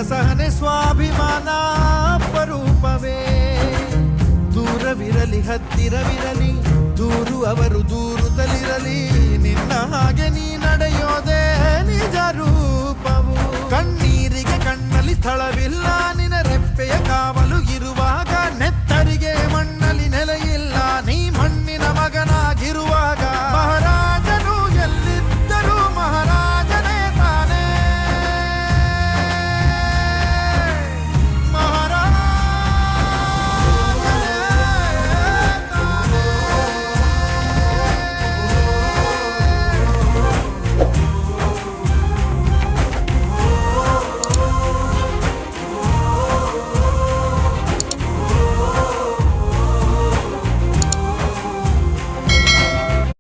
ಸಹನೆ ಸ್ವಾಭಿಮಾನ ಅಪರೂಪವೇ. ದೂರವಿರಲಿ ಹತ್ತಿರವಿರಲಿ ದೂರು ಅವರು ದೂರುತ್ತಲಿರಲಿ, ನಿನ್ನ ಹಾಗೆ ನೀ ನಡೆಯೋದೇ ನಿಜ ರೂಪವು. ಕಣ್ಣೀರಿಗೆ ಕಣ್ಣಲ್ಲಿ ಸ್ಥಳವಿಲ್ಲ, ನಿನ್ನ ರೆಪ್ಪೆಯ ಕಾವಲು ಇರುವಾಗ ನೆತ್ತರಿಗೆ ಮಣ್ಣು